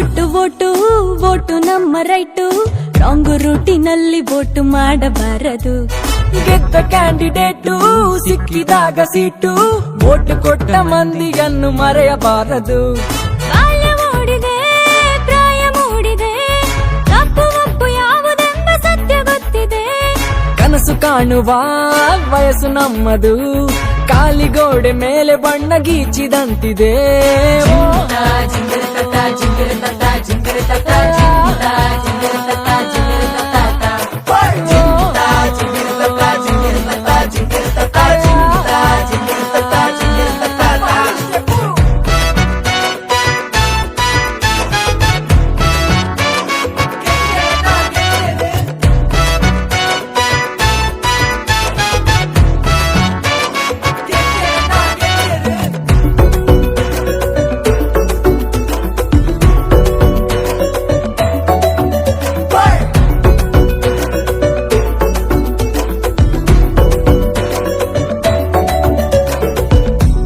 Vote vote vote ನಮ್ಮ right, wrong ರೂಟಿನಲ್ಲಿ vote ಮಾಡಬಾರದು. ಗೆದ್ದ ಕ್ಯಾಂಡಿಡೇಟು ಸಿಕ್ಕಿದಾಗ ಸೀಟು, ವೋಟು ಕೊಟ್ಟ ಮಂದಿಯನ್ನು ಮರೆಯಬಾರದು. ಬಾಲ್ಯ ಮೂಡಿದೆ, ಪ್ರಾಯ ಮೂಡಿದೆ, ತಪ್ಪು ಒಪ್ಪು ಯಾವುದೆಂಬ ಸತ್ಯ ಗೊತ್ತಿದೆ. ಕನಸು ಕಾಣುವ ವಯಸ್ಸು ನಮ್ಮದು, ಕಾಲಿಗೋಡೆ ಮೇಲೆ ಬಣ್ಣ ಗೀಚಿದಂತಿದೆ.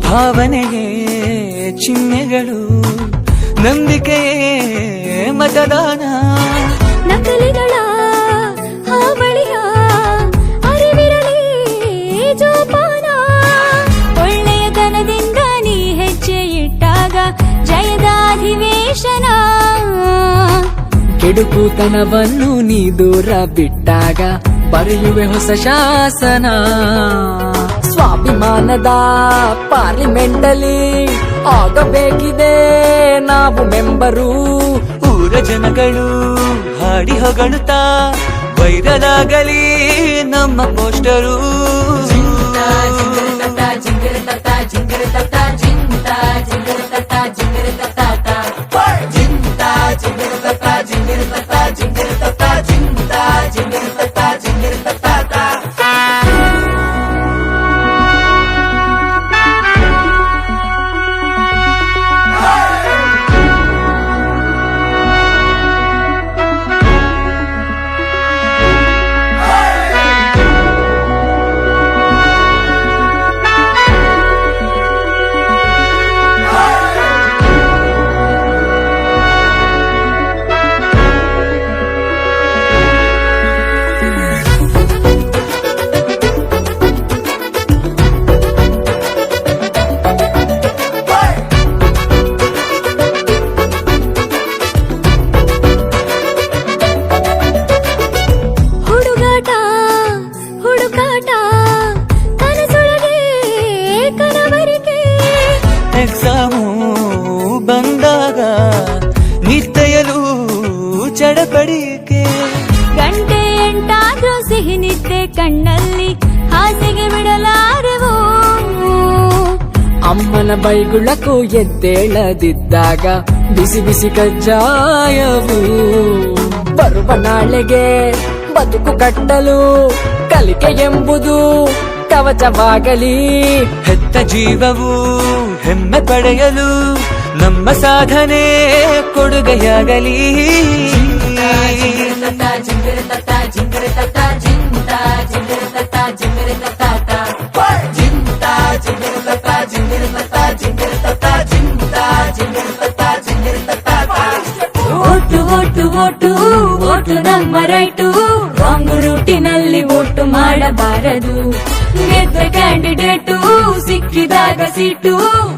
ಭಾವನೆಗೆ ಚಿಹ್ನೆಗಳು, ನಂಬಿಕೆಯೇ ಮತದಾನ. ನಕಲಿಗಳ ಹಾವಳಿಯ ಅರಿವಿರಲಿ ಜೋಪಾನ. ಒಳ್ಳೆಯತನದಿಂದ ನೀ ಹೆಜ್ಜೆ ಇಟ್ಟಾಗ ಜಯದ ಅಧಿವೇಶನ. ಕೆಡುಕುತನವನ್ನು ನೀ ದೂರ ಬಿಟ್ಟಾಗ ಬರೆಯುವೆ ಹೊಸ ಶಾಸನ. ಸ್ವಾಭಿಮಾನದ ಪಾರ್ಲಿಮೆಂಟಲ್ಲಿ ಆಗಬೇಕಿದೆ ನಾವು ಮೆಂಬರು. ಊರ ಜನಗಳು ಹಾಡಿ ಹೊಗಳುತ್ತಾ ವೈರಲ್ ಆಗಲಿ ನಮ್ಮ ಪೋಸ್ಟರು. ಎಕ್ಸಾಮು ಬಂದಾಗ ನಿದ್ದೆಯಲು ಚಡಪಡಿಕೆ. ಗಂಟೆ ಎಂಟಾದ್ರೂ ಸಿಹಿ ನಿದ್ದೆ ಕಣ್ಣಲ್ಲಿ ಹಾಸಿಗೆ ಬಿಡಲಾರೆವು. ಅಮ್ಮನ ಬೈಗುಳಕ್ಕೂ ಎದ್ದೇಳದಿದ್ದಾಗ ಬಿಸಿ ಬಿಸಿ ಕಜ್ಜಾಯವು. ಬರುವ ನಾಳೆಗೆ ಬದುಕು ಕಟ್ಟಲು ಕಲಿಕೆ ಎಂಬುದು ಕವಚವಾಗಲಿ. ಹೆತ್ತ ಜೀವವು ಹೆಮ್ಮೆ ಪಡೆಯಲು ನಮ್ಮ ಸಾಧನೆ ಕೊಡುಗೆಯಾಗಲಿ. ಓಟು ಓಟು ಓಟು ಓಟು ನಮ್ಮ ರೈಟು, ರಾಂಗ್ ರೂಟಿನಲ್ಲಿ ವೋಟು ಮಾಡಬಾರದು. ಗೆದ್ದ ಕ್ಯಾಂಡಿಡೇಟು ಸಿಕ್ಕಿದಾಗ ಸೀಟು,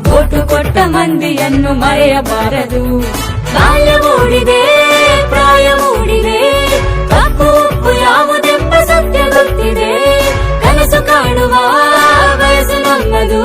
ವೋಟು ಕೊಟ್ಟ ಮಂದಿಯನ್ನು ಮರೆಯಬಾರದು. ಬಾಲ್ಯ ಮೂಡಿದೆ, ಪ್ರಾಯ ಮೂಡಿದೆ, ತಪ್ಪು ಒಪ್ಪು ಯಾವುದೆಂಬ ಸತ್ಯ ಗೊತ್ತಿದೆ. ಕನಸು ಕಾಣುವ ವಯಸ್ಸು ನಮ್ಮದು.